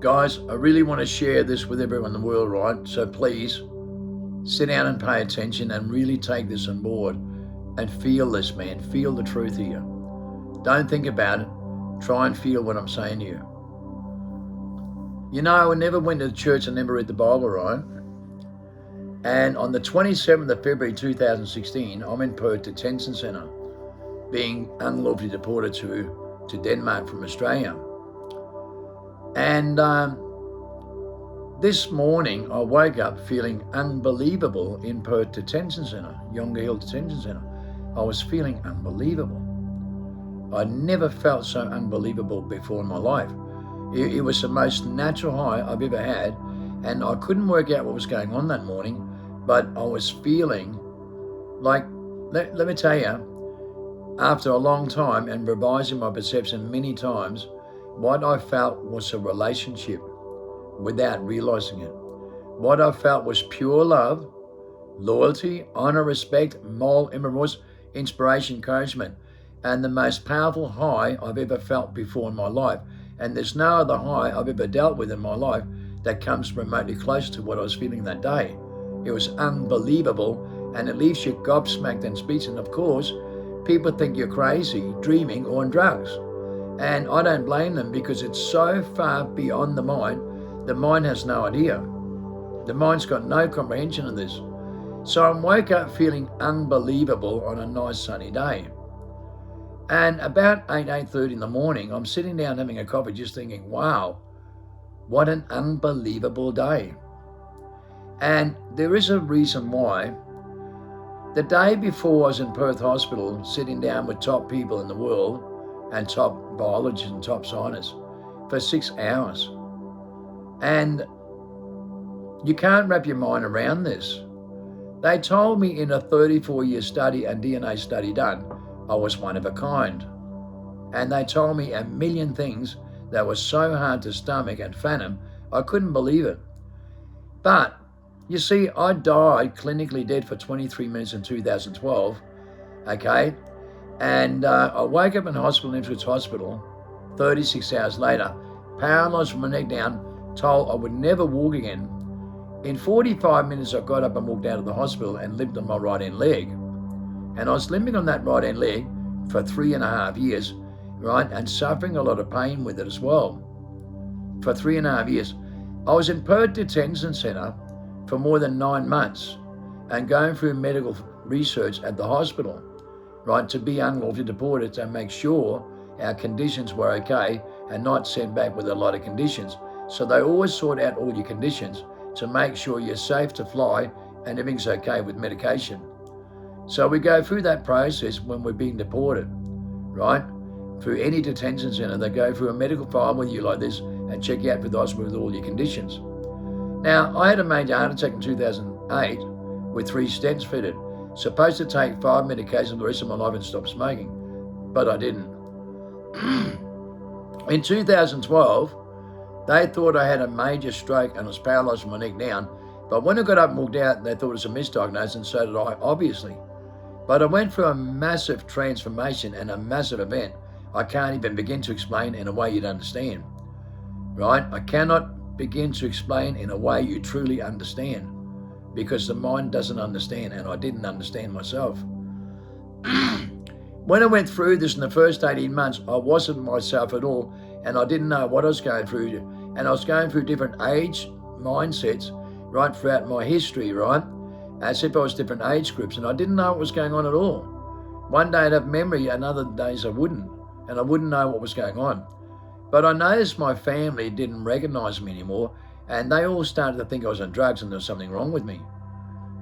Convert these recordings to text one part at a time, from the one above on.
Guys, I really want to share this with everyone in the world, right? So please sit down and pay attention and really take this on board and feel this, man. Feel the truth here. Don't think about it. Try and feel what I'm saying to you. You know, I never went to church and never read the Bible, right? And on the 27th of February 2016, I'm in Perth Detention Centre, being unlawfully deported to Denmark from Australia. And this morning, I woke up feeling unbelievable in Perth Detention Centre, Yonge Hill Detention Centre. I was feeling unbelievable. I never felt so unbelievable before in my life. It was the most natural high I've ever had, and I couldn't work out what was going on that morning, but I was feeling like, let me tell you, after a long time and revising my perception many times, what I felt was a relationship without realizing it. What I felt was pure love, loyalty, honor, respect, moral remorse, inspiration, encouragement, and the most powerful high I've ever felt before in my life. And there's no other high I've ever dealt with in my life that comes remotely close to what I was feeling that day. It was unbelievable, and it leaves you gobsmacked and speechless. And of course, people think you're crazy, dreaming, or on drugs. And I don't blame them, because it's so far beyond the mind. The mind has no idea. The mind's got no comprehension of this. So I woke up feeling unbelievable on a nice sunny day. And about 8:30 in the morning, I'm sitting down having a coffee just thinking, wow, what an unbelievable day. And there is a reason why. The day before, I was in Perth Hospital sitting down with top people in the world and top biologists and top scientists for 6 hours. And you can't wrap your mind around this. They told me in a 34-year study and DNA study done, I was one of a kind. And they told me a million things that were so hard to stomach and fathom, I couldn't believe it. But you see, I died clinically dead for 23 minutes in 2012, okay? And I woke up in hospital, Ipswich Hospital, 36 hours later, paralyzed from my neck down, told I would never walk again. In 45 minutes, I got up and walked out of the hospital and limped on my right-hand leg. And I was limping on that right-hand leg for 3.5 years, right? And suffering a lot of pain with it as well. For 3.5 years. I was in Perth Detention Centre for more than 9 months and going through medical research at the hospital, right? To be unlawfully deported, to make sure our conditions were okay and not sent back with a lot of conditions. So they always sort out all your conditions to make sure you're safe to fly and everything's okay with medication. So we go through that process when we're being deported, right? Through any detention centre, they go through a medical file with you like this and check you out with the hospital with all your conditions. Now, I had a major heart attack in 2008 with 3 stents fitted. Supposed to take 5 medications for the rest of my life and stop smoking, but I didn't. In 2012, they thought I had a major stroke and was paralysed from my neck down, but when I got up and walked out, they thought it was a misdiagnosis, and so did I, obviously. But I went through a massive transformation and a massive event I can't even begin to explain in a way you'd understand, right? I cannot begin to explain in a way you truly understand, because the mind doesn't understand, and I didn't understand myself. When I went through this in the first 18 months, I wasn't myself at all, and I didn't know what I was going through. And I was going through different age mindsets, right, throughout my history, right, as if I was different age groups, and I didn't know what was going on at all. One day I'd have memory, and other days I wouldn't, and I wouldn't know what was going on. But I noticed my family didn't recognize me anymore, and they all started to think I was on drugs and there was something wrong with me,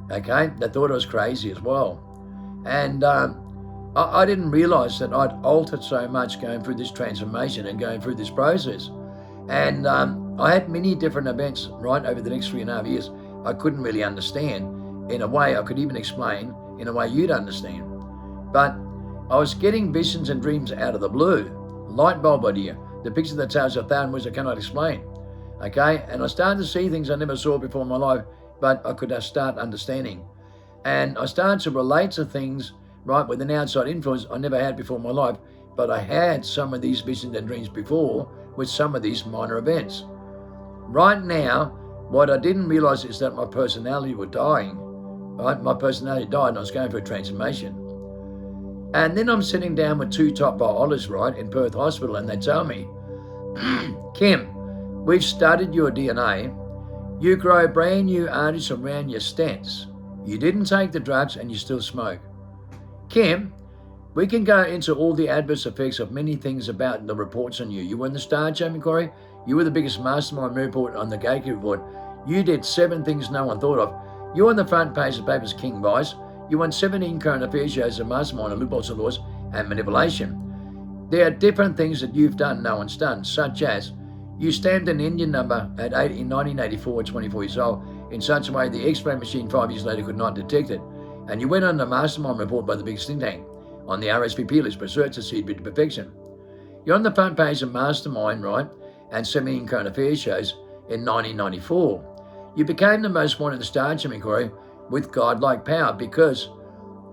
okay? They thought I was crazy as well. And I didn't realize that I'd altered so much going through this transformation and going through this process. And I had many different events, right, over the next 3.5 years I couldn't really understand in a way I could even explain in a way you'd understand. But I was getting visions and dreams out of the blue. Light bulb idea. The picture that tells 1,000 words I cannot explain. Okay? And I started to see things I never saw before in my life, but I could start understanding. And I started to relate to things, right, with an outside influence I never had before in my life, but I had some of these visions and dreams before with some of these minor events. Right now, what I didn't realise is that my personality was dying. Right? My personality died and I was going for a transformation. And then I'm sitting down with two top biologists, right, in Perth Hospital, and they tell me, Kim, we've studied your DNA. You grow brand new arteries around your stents. You didn't take the drugs and you still smoke. Kim, we can go into all the adverse effects of many things about the reports on you. You were in the Star Chamber, Corey. You were the biggest mastermind report on the Gatekeeper report. You did 7 things no one thought of. You're on the front page of papers King Vice. You won 17 current affairs shows of mastermind on loopholes of laws and manipulation. There are different things that you've done no one's done, such as you stamped an Indian number in 1984 at 24 years old in such a way the X-ray machine 5 years later could not detect it. And you went on the mastermind report by the biggest think tank on the RSVP list, research to see to perfection. You're on the front page of Mastermind, right, and 17 current affairs shows in 1994. You became the most wanted in the Star Chamber, Corey, with godlike power because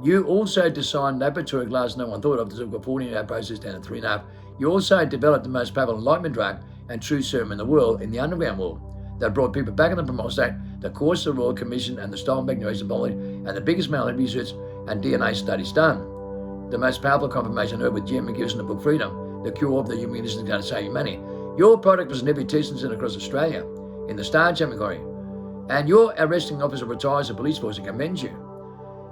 you also designed laboratory glass no one thought of to took a 14-hour process down to 3.5. You also developed the most powerful enlightenment drug and true serum in the world in the underground world that brought people back in the promotional state, that caused the Royal Commission and the Stoltenberg Narration Body and the biggest amount of research and DNA studies done. The most powerful confirmation heard with Jim McGivers in the book Freedom, the cure of the human condition is going to save humanity. Your product was in every testing centre across Australia, in the Star Chamber, Corey. And your arresting officer retires the police force and commends you.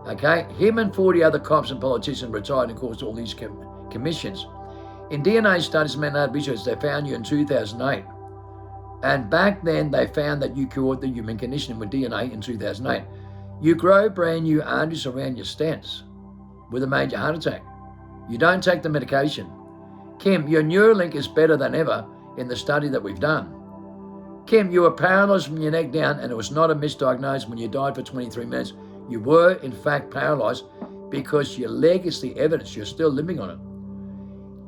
Okay? Him and 40 other cops and politicians retired and caused all these commissions. In DNA studies and mental health research, they found you in 2008. And back then, they found that you cured the human condition with DNA in 2008. You grow brand new arteries around your stents with a major heart attack. You don't take the medication. Kim, your Neuralink is better than ever in the study that we've done. Kim, you were paralysed from your neck down and it was not a misdiagnosis when you died for 23 minutes. You were, in fact, paralysed because your leg is the evidence. You're still living on it.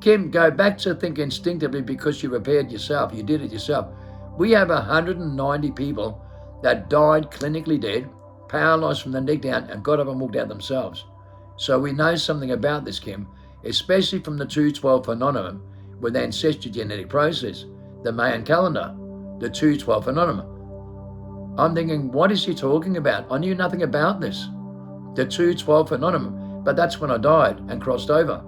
Kim, go back to think instinctively because you repaired yourself. You did it yourself. We have 190 people that died clinically dead, paralysed from the neck down and got up and walked out themselves. So we know something about this, Kim, especially from the 212 phenomenon with the ancestral genetic process, the Mayan calendar, the 212 phenomenon. I'm thinking, what is he talking about? I knew nothing about this, the 212 phenomenon, but that's when I died and crossed over.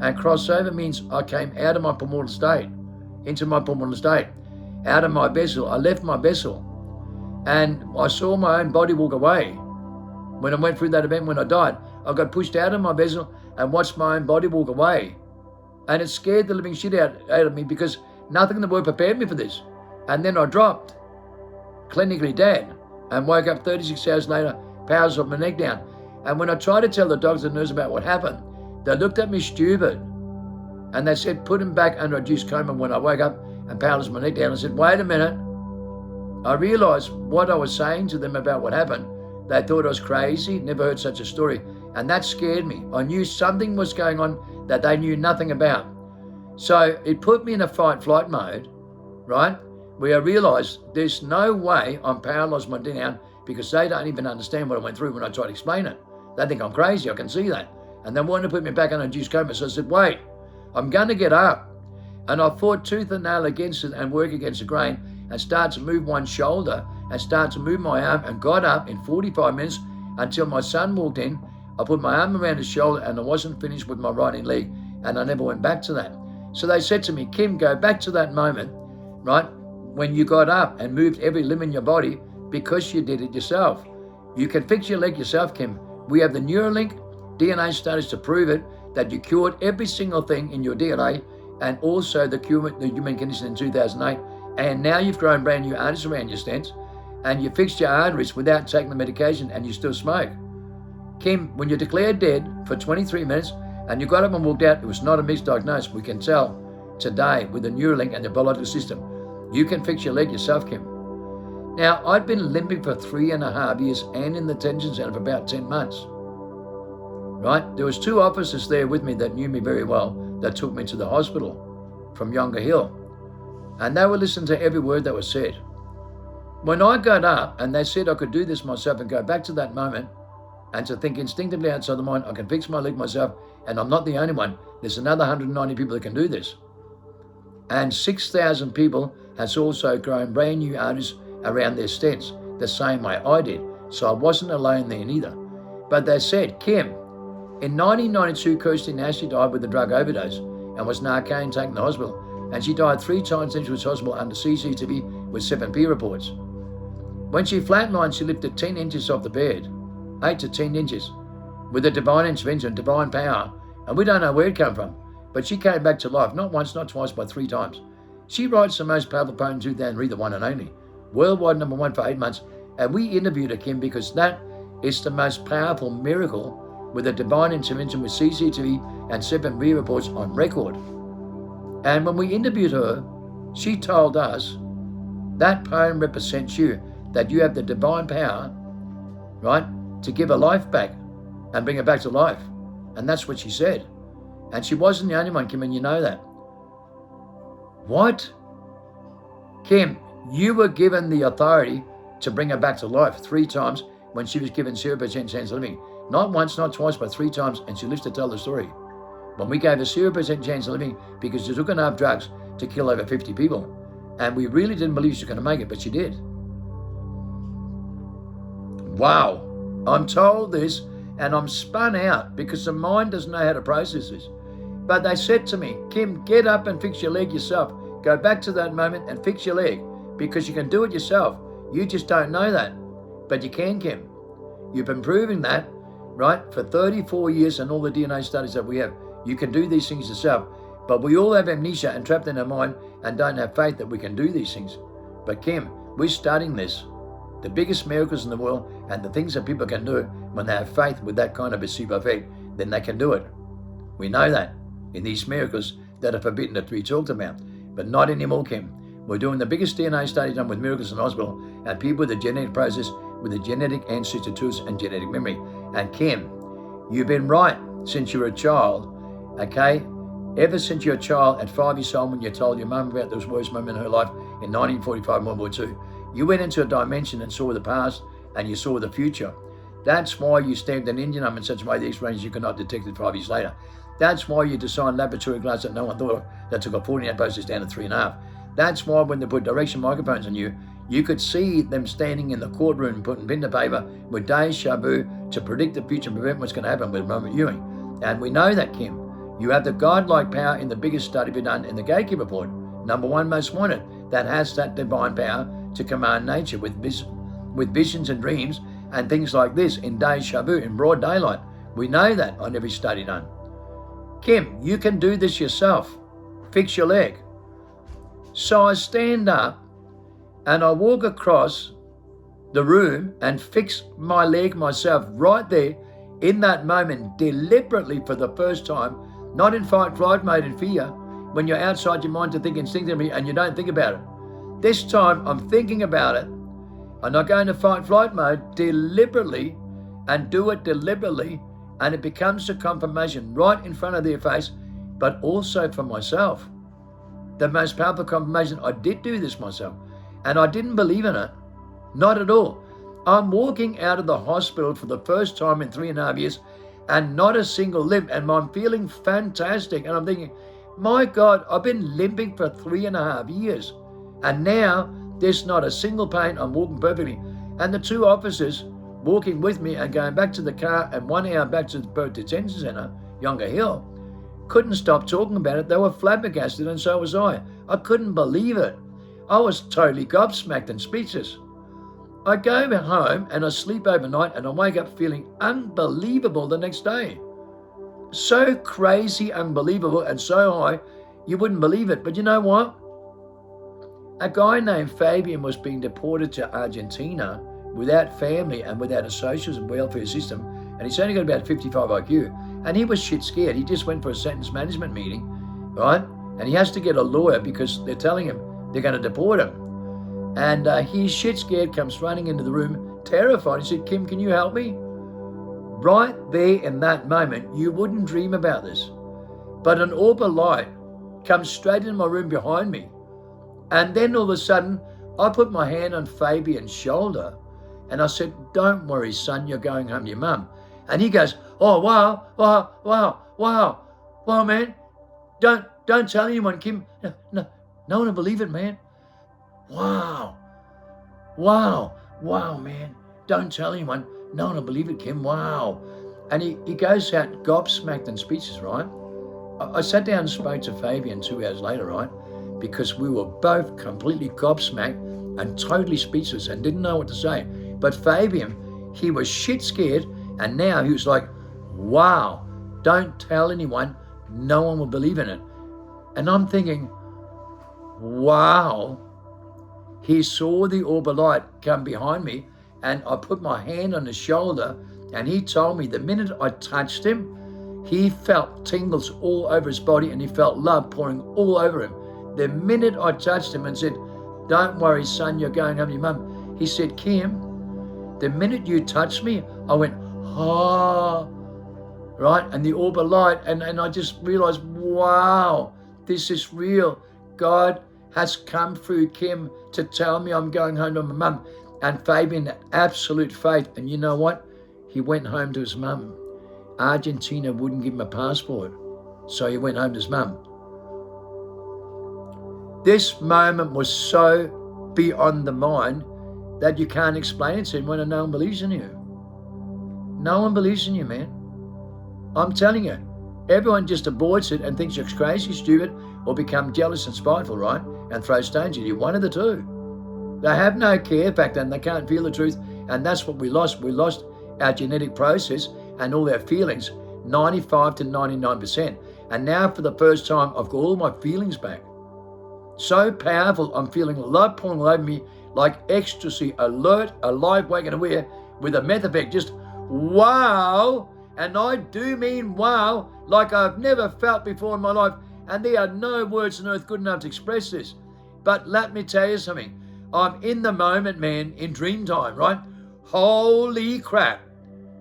And crossed over means I came out of my primordial state, into my primordial state, out of my vessel. I left my vessel and I saw my own body walk away. When I went through that event, when I died, I got pushed out of my vessel and watched my own body walk away. And it scared the living shit out of me because nothing in the world prepared me for this. And then I dropped, clinically dead, and woke up 36 hours later, powers of my neck down. And when I tried to tell the doctors and nurses about what happened, they looked at me stupid. And they said, put him back under reduced coma. When I woke up and powers my neck down, I said, wait a minute. I realised what I was saying to them about what happened. They thought I was crazy, never heard such a story. And that scared me. I knew something was going on that they knew nothing about. So it put me in a fight-flight mode, right? Where I realised there's no way I'm paralysed my down because they don't even understand what I went through when I tried to explain it. They think I'm crazy, I can see that. And they wanted to put me back on a induced coma. So I said, wait, I'm going to get up. And I fought tooth and nail against it and work against the grain and start to move one shoulder and start to move my arm and got up in 45 minutes until my son walked in. I put my arm around his shoulder and I wasn't finished with my right leg and I never went back to that. So they said to me, Kim, go back to that moment, right, when you got up and moved every limb in your body because you did it yourself. You can fix your leg yourself, Kim. We have the Neuralink DNA studies to prove it, that you cured every single thing in your DNA and also the human condition in 2008. And now you've grown brand new arteries around your stents and you fixed your arteries without taking the medication and you still smoke. Kim, when you're declared dead for 23 minutes and you got up and walked out, it was not a misdiagnosis. We can tell today with the Neuralink and the biological system. You can fix your leg yourself, Kim. Now, I'd been limping for 3.5 years and in the detention center for about 10 months. Right? There was 2 officers there with me that knew me very well that took me to the hospital from Yonge Hill. And they were listening to every word that was said. When I got up and they said I could do this myself and go back to that moment and to think instinctively outside the mind, I can fix my leg myself and I'm not the only one. There's another 190 people that can do this. And 6,000 people has also grown brand new arteries around their stents, the same way I did. So I wasn't alone there neither. But they said, Kim, in 1992, Kirsty Ashley died with a drug overdose and was narcan taken to the hospital. And she died 3 times into the hospital under CCTV with 7 peer reports. When she flatlined, she lifted 10 inches off the bed, 8 to 10 inches, with a divine intervention, divine power. And we don't know where it came from. But she came back to life, not once, not twice, but 3 times. She writes the most powerful poem in 2003, the one and only. Worldwide #1 for 8 months. And we interviewed her, Kim, because that is the most powerful miracle with a divine intervention with CCTV and 7 peer reports on record. And when we interviewed her, she told us that poem represents you, that you have the divine power, right, to give her life back and bring her back to life. And that's what she said. And she wasn't the only one, Kim, and you know that. What? Kim, you were given the authority to bring her back to life 3 times when she was given 0% chance of living. Not once, not twice, but 3 times, and she lives to tell the story. When we gave her 0% chance of living because she took enough drugs to kill over 50 people. And we really didn't believe she was going to make it, but she did. Wow. I'm told this and I'm spun out because the mind doesn't know how to process this. But they said to me, Kim, get up and fix your leg yourself. Go back to that moment and fix your leg because you can do it yourself. You just don't know that. But you can, Kim. You've been proving that, right, for 34 years and all the DNA studies that we have. You can do these things yourself. But we all have amnesia and trapped in our mind and don't have faith that we can do these things. But Kim, we're studying this. The biggest miracles in the world and the things that people can do when they have faith with that kind of a super faith, then they can do it. We know that in these miracles that are forbidden that we talked about. But not anymore, Kim. We're doing the biggest DNA study done with miracles in the hospital and people with a genetic process, with a genetic ancestor to us and genetic memory. And Kim, you've been right since you were a child, okay? Ever since you're a child at 5 years old when you told your mum about this worst moment in her life in 1945 World War II, you went into a dimension and saw the past and you saw the future. That's why you stamped an engine up in such a way the X-rays you could not detect it 5 years later. That's why you designed laboratory glass that no one thought of, that took a 48 process down to 3.5. That's why when they put direction microphones on you, you could see them standing in the courtroom putting pen to paper with deja vu to predict the future and prevent what's going to happen with remote viewing. And we know that, Kim. You have the godlike power in the biggest study we've done in the Gatekeeper report, #1 most wanted, that has that divine power to command nature with visions and dreams and things like this in deja vu, in broad daylight. We know that on every study done. Kim, you can do this yourself. Fix your leg. So I stand up and I walk across the room and fix my leg myself right there in that moment, deliberately for the first time, not in fight, flight mode and fear, when you're outside your mind to think instinctively and you don't think about it. This time I'm thinking about it. I'm not going to fight, flight mode deliberately and do it deliberately, and it becomes a confirmation right in front of their face, but also for myself. The most powerful confirmation, I did do this myself, and I didn't believe in it. Not at all. I'm walking out of the hospital for the first time in 3.5 years and not a single limp, and I'm feeling fantastic. And I'm thinking, my God, I've been limping for 3.5 years. And now there's not a single pain. I'm walking perfectly. And the 2 officers walking with me and going back to the car and 1 hour back to the detention center, Yonga Hill, couldn't stop talking about it. They were flabbergasted, and so was I. I couldn't believe it. I was totally gobsmacked and speechless. I go home and I sleep overnight and I wake up feeling unbelievable the next day. So crazy, unbelievable, and so high, you wouldn't believe it. But you know what? A guy named Fabian was being deported to Argentina without family and without a social and welfare system, and he's only got about 55 IQ, and he was shit scared. He just went for a sentence management meeting, right? And he has to get a lawyer because they're telling him they're going to deport him. And he's shit scared, comes running into the room, terrified. He said, Kim, can you help me? Right there in that moment, you wouldn't dream about this. But an orb of light comes straight into my room behind me. And then all of a sudden, I put my hand on Fabian's shoulder and I said, don't worry, son, you're going home to your mum. And he goes, oh, wow, man. Don't tell anyone, Kim. No one will believe it, man. wow, wow, man. Don't tell anyone. No one will believe it, Kim. Wow. And he goes out gobsmacked and speechless, right? I sat down and spoke to Fabian 2 hours later, right? Because we were both completely gobsmacked and totally speechless and didn't know what to say. But Fabian, he was shit scared, and now he was like, wow, don't tell anyone. No one will believe in it. And I'm thinking, wow. He saw the orb of light come behind me, and I put my hand on his shoulder, and he told me the minute I touched him, he felt tingles all over his body, and he felt love pouring all over him. The minute I touched him and said, don't worry, son, you're going home to your mum. He said, Kim, the minute you touched me, I went, ah, right? And the orb of light, and I just realized, wow, this is real. God has come through Kim to tell me I'm going home to my mum. And Fabian had absolute faith. And you know what? He went home to his mum. Argentina wouldn't give him a passport, so he went home to his mum. This moment was so beyond the mind that you can't explain it to him when no one believes in you. No one believes in you, man. I'm telling you, everyone just avoids it and thinks you're crazy, stupid, or become jealous and spiteful, right? And throw stones at you. One of the two. They have no care factor and they can't feel the truth. And that's what we lost. We lost our genetic process and all our feelings, 95 to 99%. And now for the first time, I've got all my feelings back. So powerful, I'm feeling love pouring all over me like ecstasy, alert, alive, awake and aware with a meth effect. Just wow. And I do mean wow, like I've never felt before in my life. And there are no words on earth good enough to express this. But let me tell you something. I'm in the moment, man, in dream time, right? Holy crap.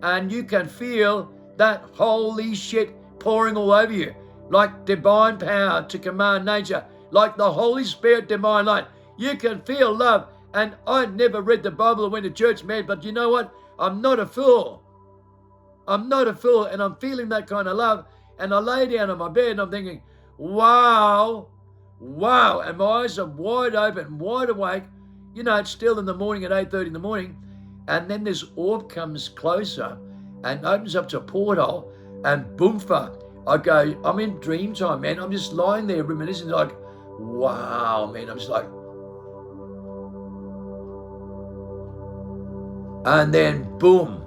And you can feel that holy shit pouring all over you, like divine power to command nature, like the Holy Spirit, divine light. You can feel love. And I never read the Bible or went to church, man, but you know what? I'm not a fool. I'm not a fool, and I'm feeling that kind of love. And I lay down on my bed and I'm thinking, wow, wow. And my eyes are wide open, wide awake. You know, it's still in the morning at 8:30 in the morning. And then this orb comes closer and opens up to a porthole, and boomfa, I go, I'm in dream time, man. I'm just lying there reminiscing like, wow, man. I'm just like, and then boom,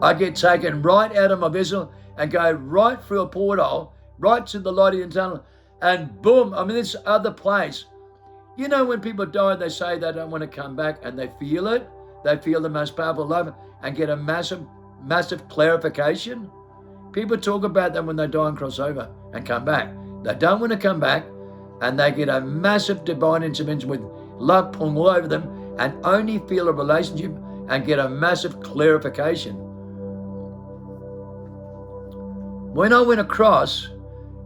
I get taken right out of my vessel and go right through a porthole, right to the light in the tunnel, and boom, I'm in this other place. You know, when people die, they say they don't want to come back, and they feel it. They feel the most powerful love and get a massive, massive clarification. People talk about that when they die and cross over and come back. They don't want to come back, and they get a massive divine intervention with love pouring all over them and only feel a relationship and get a massive clarification. When I went across,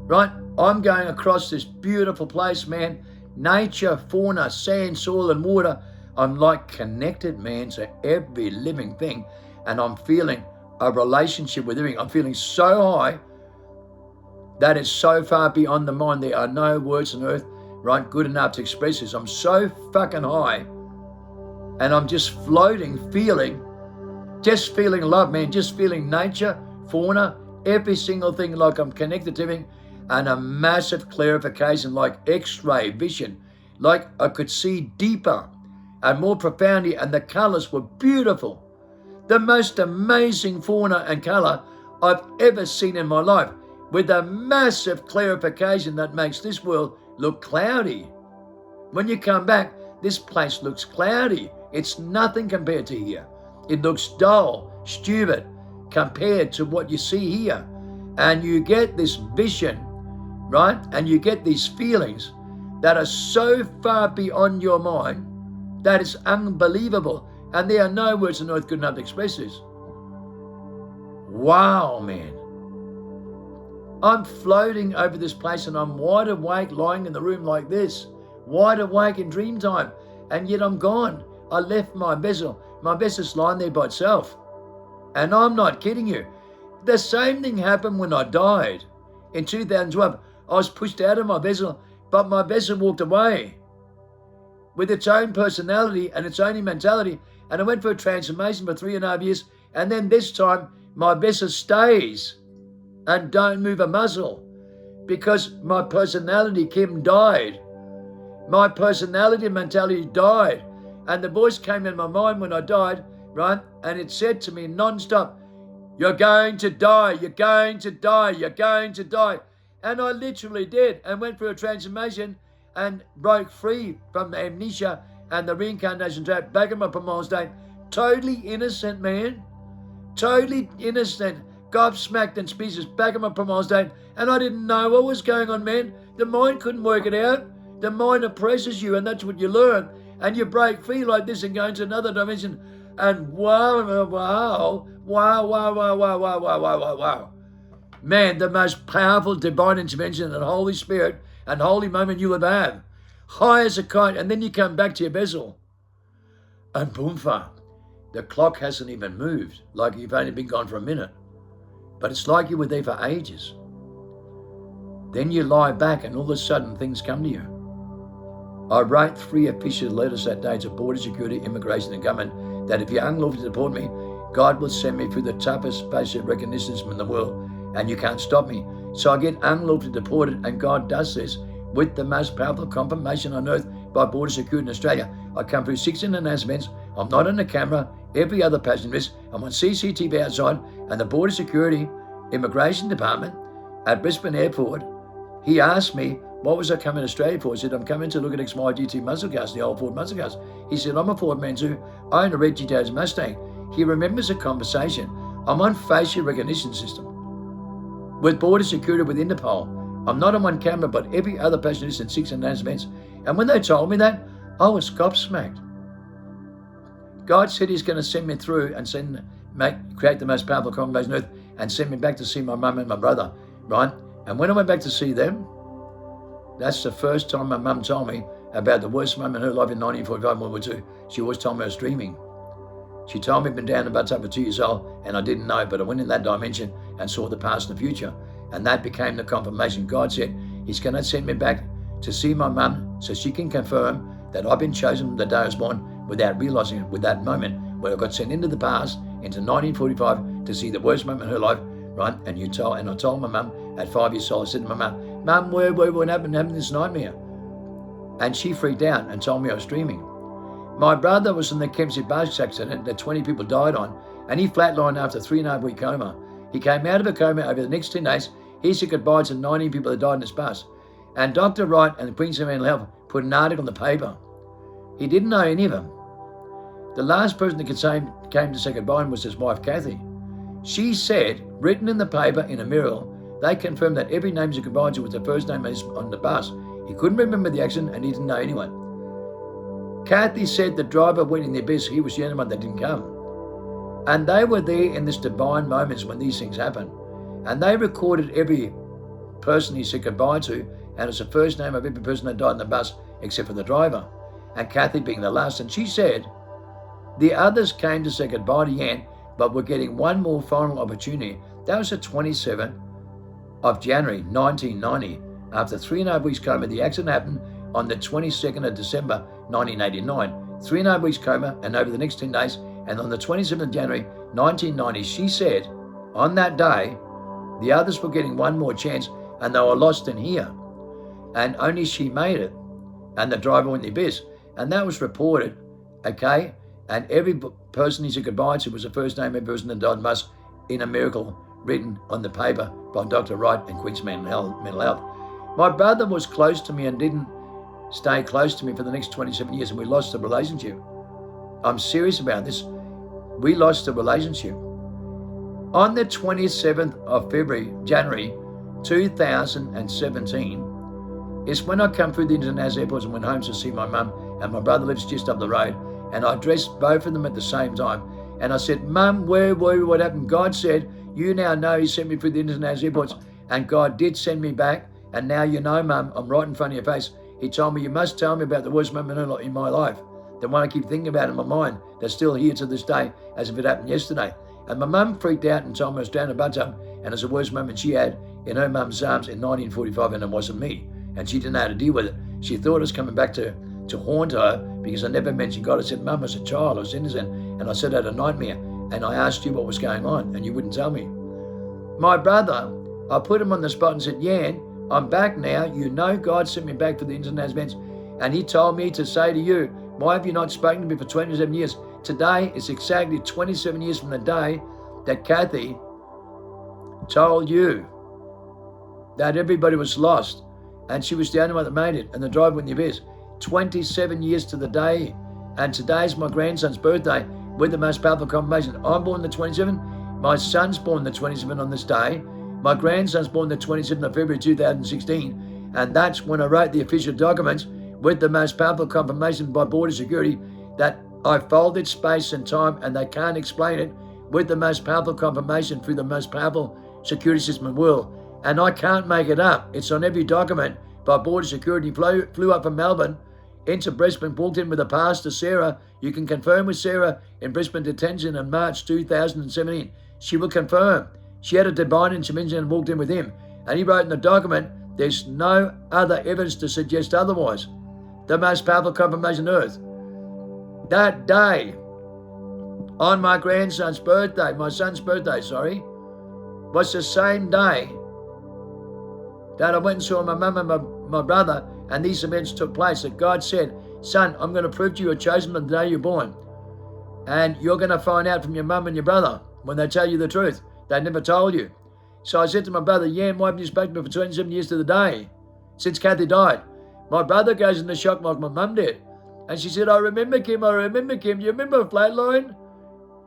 right, I'm going across this beautiful place, man. Nature, fauna, sand, soil, and water. I'm like connected, man, to every living thing. And I'm feeling a relationship with everything. I'm feeling so high that it's so far beyond the mind. There are no words on earth, right, good enough to express this. I'm so fucking high. And I'm just floating, just feeling love, man. Just feeling nature, fauna, every single thing, like I'm connected to everything. And a massive clarification, like X-ray vision. Like I could see deeper and more profoundly, and the colors were beautiful. The most amazing fauna and color I've ever seen in my life, with a massive clarification that makes this world look cloudy. When you come back, this place looks cloudy. It's nothing compared to here. It looks dull, stupid, compared to what you see here. And you get this vision, right? And you get these feelings that are so far beyond your mind that is unbelievable. And there are no words on earth good enough to express this. Wow, man. I'm floating over this place and I'm wide awake, lying in the room like this, wide awake in dream time, and yet I'm gone. I left my vessel. My vessel's lying there by itself. And I'm not kidding you. The same thing happened when I died. In 2012, I was pushed out of my vessel, but my vessel walked away. with its own personality and its own mentality. And I went for a transformation for 3.5 years. And then this time, my vessel stays and don't move a muscle because my personality, Kim, died. My personality and mentality died. And the voice came in my mind when I died, right? And it said to me non-stop, you're going to die, you're going to die, you're going to die. And I literally did and went through a transformation and broke free from the amnesia and the reincarnation trap back in my primal state. Totally innocent, man. Totally innocent. Gobsmacked and speechless back in my primal state. And I didn't know what was going on, man. The mind couldn't work it out. The mind oppresses you, and that's what you learn. And you break free like this and go into another dimension. And wow. Man, the most powerful divine intervention and Holy Spirit and holy moment you ever have. High as a kite, and then you come back to your vessel. And boomfa, the clock hasn't even moved, like you've only been gone for a minute. But it's like you were there for ages. Then you lie back and all of a sudden things come to you. I wrote 3 official letters that day to Border Security, Immigration and Government that if you unlawfully deport me, God will send me through the toughest facial recognition system in the world and you can't stop me. So I get unlawfully deported, and God does this with the most powerful confirmation on earth by Border Security in Australia. I come through 16 announcements. I'm not on the camera. Every other passenger is. I'm on CCTV outside, and the Border Security Immigration Department at Brisbane Airport, he asked me, what was I coming to Australia for? I said, I'm coming to look at XY muscle cars, the old Ford muscle cars. He said, I'm a Ford man too. I own a Red GT's Mustang. He remembers a conversation. I'm on facial recognition system with Border Security with Interpol. I'm not on one camera, but every other passenger is in 6 announcements. And when they told me that, I was gobsmacked. God said he's going to send me through and create the most powerful confirmation on earth and send me back to see my mum and my brother, right? And when I went back to see them, that's the first time my mum told me about the worst moment in her life in 1945 World War II. She always told me I was dreaming. She told me I'd been down the butts up at 2 years old, and I didn't know, but I went in that dimension and saw the past and the future. And that became the confirmation. God said he's going to send me back to see my mum so she can confirm that I've been chosen from the day I was born without realizing it, with that moment where I got sent into the past, into 1945, to see the worst moment in her life, right? And I told my mum at 5 years old, I said to my mum, Mum, what happened having this nightmare? And she freaked out and told me I was dreaming. My brother was in the Kempsey bus accident that 20 people died on, and he flatlined after a 3.5-week coma. He came out of a coma over the next 10 days. He said goodbye to 19 people that died in his bus. And Dr. Wright and the Queensland Mental Health put an article in the paper. He didn't know any of them. The last person that came to say goodbye was his wife, Kathy. She said, written in the paper in a mural, they confirmed that every name he said goodbye to was the first name on the bus. He couldn't remember the accident and he didn't know anyone. Kathy said the driver went in the abyss. He was the only one that didn't come. And they were there in this divine moments when these things happen. And they recorded every person he said goodbye to, and it's the first name of every person that died in the bus except for the driver. And Kathy being the last. And she said, the others came to say goodbye to Yan, but we're getting one more final opportunity. That was the 27th of January, 1990. After 3.5 weeks coma, the accident happened on the 22nd of December, 1989. 3.5 weeks coma, and over the next 10 days, and on the 27th of January, 1990, she said, on that day, the others were getting one more chance, and they were lost in here. And only she made it, and the driver went in the abyss. And that was reported, okay? And every person he said goodbye to was the first name of every person that died in the bus in a miracle written on the paper by Dr. Wright and Queensland Mental Health. My brother was close to me and didn't stay close to me for the next 27 years, and we lost the relationship. I'm serious about this. We lost the relationship. On the 27th of January 2017 is when I come through the international airports and went home to see my mum, and my brother lives just up the road, and I addressed both of them at the same time. And I said, Mum, where were you? What happened? God said, you now know he sent me through the international airports, and God did send me back, and now you know, Mum, I'm right in front of your face. He told me, you must tell me about the worst moment in my life, the one I keep thinking about in my mind, that's still here to this day, as if it happened yesterday. And my mum freaked out and told me I was down a button, and it's the worst moment she had in her mum's arms in 1945, and it wasn't me. And she didn't know how to deal with it. She thought it was coming back to to haunt her because I never mentioned God. I said, Mum, as a child, I was innocent, and I said I had a nightmare, and I asked you what was going on, and you wouldn't tell me. My brother, I put him on the spot and said, Yan, I'm back now. You know God sent me back for the international events, and he told me to say to you, why have you not spoken to me for 27 years? Today is exactly 27 years from the day that Kathy told you that everybody was lost, and she was the only one that made it, and the driver went in the abyss. 27 years to the day, and today's my grandson's birthday with the most powerful confirmation. I'm born the 27th, my son's born the 27th on this day, my grandson's born the 27th of February 2016, and that's when I wrote the official documents with the most powerful confirmation by border security that I folded space and time, and they can't explain it, with the most powerful confirmation through the most powerful security system in the world. And I can't make it up. It's on every document by border security. Flew up from Melbourne into Brisbane, walked in with a pass to Sarah. You can confirm with Sarah in Brisbane detention in March 2017. She will confirm. She had a divine intervention and walked in with him. And he wrote in the document, there's no other evidence to suggest otherwise. The most powerful confirmation on earth. That day, on my grandson's birthday, my son's birthday, was the same day that I went and saw my mum and my brother, and these events took place, that God said, son, I'm going to prove to you you're chosen on the day you're born. And you're going to find out from your mum and your brother when they tell you the truth. They never told you. So I said to my brother, Yan, why haven't you spoken to me for 27 years to the day since Kathy died? My brother goes into shock like my mum did. And she said, I remember Kim. Do you remember Flatline?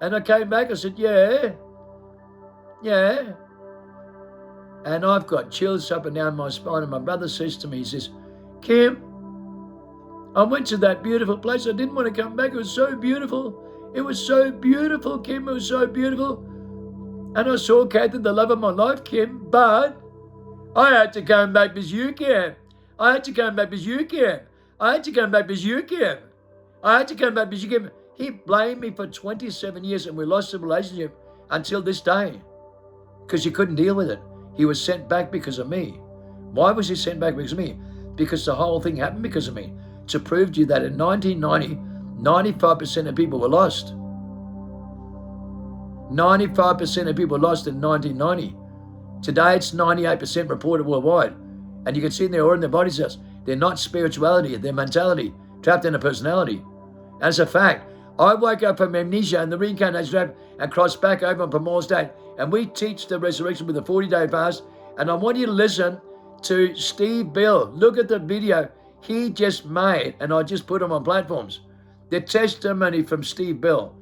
And I came back, I said, yeah. And I've got chills up and down my spine. And my brother says to me, he says, Kim, I went to that beautiful place. I didn't want to come back. It was so beautiful. It was so beautiful, Kim. It was so beautiful. And I saw Kathy, the love of my life, Kim. But I had to come back because you, Kim. He blamed me for 27 years, and we lost the relationship until this day because he couldn't deal with it. He was sent back because of me. Why was he sent back because of me? Because the whole thing happened because of me. To prove to you that in 1990, 95% of people were lost. 95% of people lost in 1990. Today it's 98% reported worldwide. And you can see in their aura in their body cells. They're not spirituality, they're mentality, trapped in a personality. And it's a fact. I woke up from amnesia and the reincarnation trap and crossed back over on Memorial Day. And we teach the resurrection with a 40-day fast. And I want you to listen to Steve Bill. Look at the video he just made, and I just put them on platforms. The testimony from Steve Bill.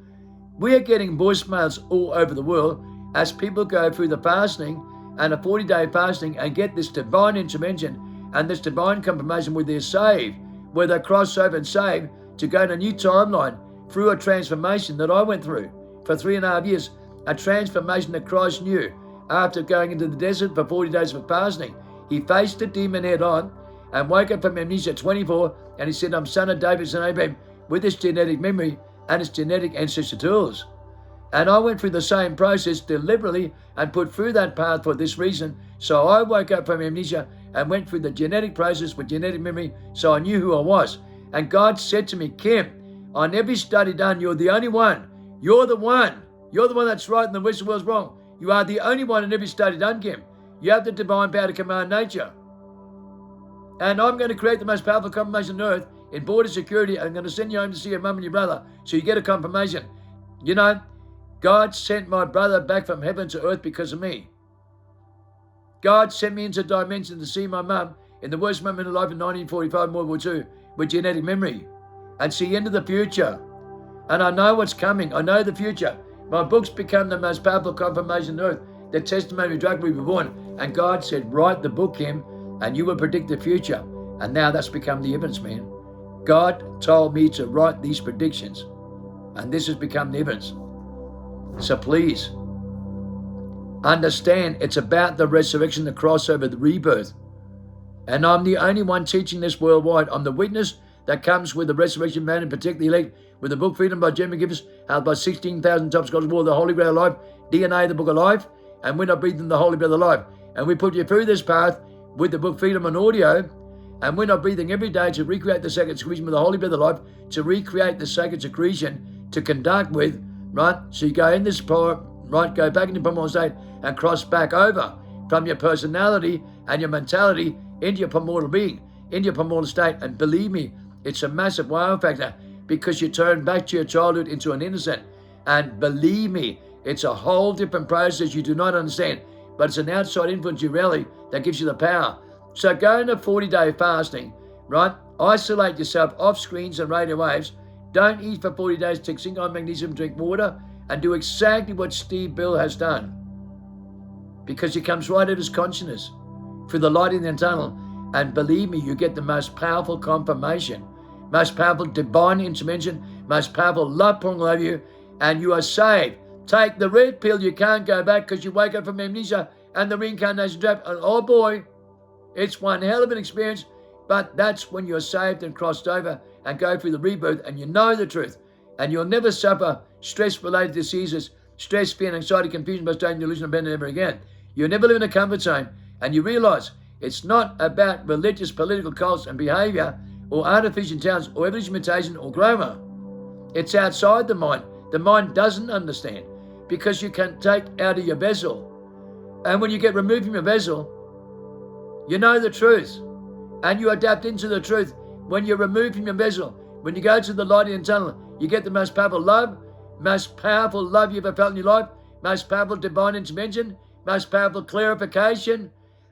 We are getting voicemails all over the world as people go through the fasting and a 40-day fasting and get this divine intervention and this divine confirmation where they're saved, where they cross over and saved to go in a new timeline through a transformation that I went through for 3.5 years, a transformation that Christ knew after going into the desert for 40 days of fasting. He faced the demon head on and woke up from amnesia 24, and he said, I'm son of David, son of Abraham, with his genetic memory and his genetic ancestor tools. And I went through the same process deliberately and put through that path for this reason. So I woke up from amnesia and went through the genetic process with genetic memory, so I knew who I was. And God said to me, Kim, on every study done, you're the only one. You're the one. You're the one that's right and the rest of the world's wrong. You are the only one in every study done, Kim. You have the divine power to command nature. And I'm going to create the most powerful confirmation on earth in border security. I'm going to send you home to see your mum and your brother so you get a confirmation. You know, God sent my brother back from heaven to earth because of me. God sent me into dimension to see my mum in the worst moment of life in 1945, World War II, with genetic memory, and see into the future. And I know what's coming. I know the future. My books become the most powerful confirmation on earth. The testimony of drug Reborn. And God said, write the book, Kim, and you will predict the future. And now that's become the evidence, man. God told me to write these predictions, and this has become the evidence. So please understand, it's about the resurrection, the crossover, the rebirth. And I'm the only one teaching this worldwide. I'm the witness that comes with the resurrection man, and protect the elect with the book Freedom by Jeremy Gibbs, held by 16,000 top scholars, war, the Holy Grail alive, DNA, the book of life, and when I breathe in the Holy Breath of life. And we put you through this path with the book Freedom on audio, And we're not breathing every day to recreate the sacred secretion with the holy breath of life, to recreate the sacred secretion to conduct with, right? So you go in this power, right, go back into primordial state and cross back over from your personality and your mentality into your primordial being, into your primordial state. And believe me, it's a massive wow factor because you turn back to your childhood into an innocent. And believe me, it's a whole different process you do not understand, but it's an outside influence you rally that gives you the power. So go into 40-day fasting, right? Isolate yourself off screens and radio waves. Don't eat for 40 days, take zinc, iron, magnesium, drink water, and do exactly what Steve Bill has done. Because he comes right at his consciousness through the light in the tunnel. And believe me, you get the most powerful confirmation, most powerful divine intervention, most powerful love pouring over you, and you are saved. Take the red pill, you can't go back because you wake up from amnesia and the reincarnation trap. And oh boy, it's one hell of an experience, but that's when you're saved and crossed over and go through the rebirth and you know the truth. And you'll never suffer stress-related diseases, stress, fear, anxiety, confusion, frustration, delusion, abandonment ever again. You'll never live in a comfort zone, and you realize it's not about religious, political cults and behavior or artificial intelligence or evidence imitation or grammar. It's outside the mind. The mind doesn't understand because you can take out of your vessel. And when you get removed from your vessel, you know the truth and you adapt into the truth. When you're removed from your vessel, when you go to the light in the tunnel, you get the most powerful love you've ever felt in your life, most powerful divine intervention, most powerful clarification.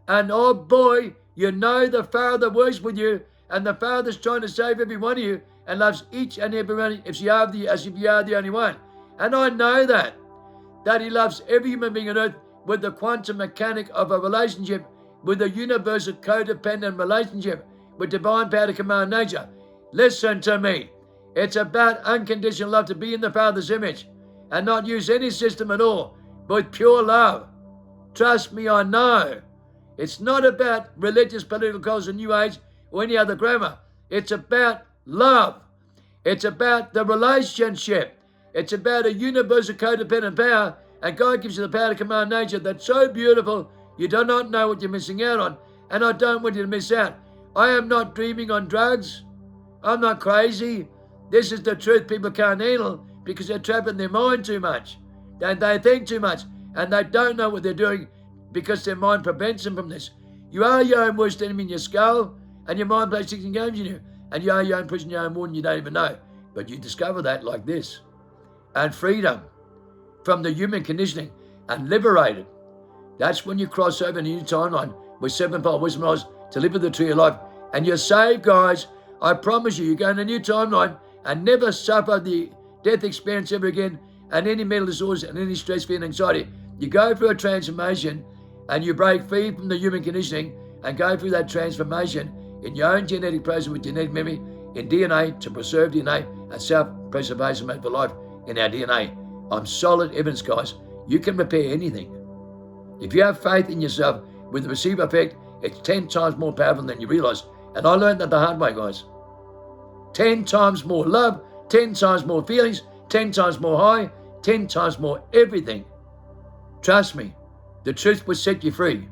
And oh boy, you know the Father works with you, and the Father's trying to save every one of you and loves each and every one as if you are the only one. And I know that He loves every human being on earth with the quantum mechanic of a relationship, with a universal codependent relationship, with divine power to command nature. Listen to me. It's about unconditional love, to be in the Father's image and not use any system at all, but pure love. Trust me, I know. It's not about religious, political cults, or New Age, or any other grammar. It's about love. It's about the relationship. It's about a universal codependent power, and God gives you the power to command nature that's so beautiful, you do not know what you're missing out on, and I don't want you to miss out. I am not dreaming on drugs. I'm not crazy. This is the truth people can't handle because they're trapped in their mind too much. They think too much, and they don't know what they're doing because their mind prevents them from this. You are your own worst enemy in your skull, and your mind plays 16 games in you, and you are your own prison, your own warden, you don't even know. But you discover that like this. And freedom from the human conditioning and liberated. That's when you cross over a new timeline with sevenfold wisdom knowledge to live with the tree of life. And you're saved, guys. I promise you, you go in a new timeline and never suffer the death experience ever again, and any mental disorders and any stress, fear, and anxiety. You go through a transformation and you break free from the human conditioning and go through that transformation in your own genetic process with genetic memory, in DNA, to preserve DNA and self-preservation made for life in our DNA. I'm solid evidence, guys. You can repair anything. If you have faith in yourself with the receiver effect, it's 10 times more powerful than you realize. And I learned that the hard way, guys. 10 times more love, 10 times more feelings, 10 times more high, 10 times more everything. Trust me, the truth will set you free.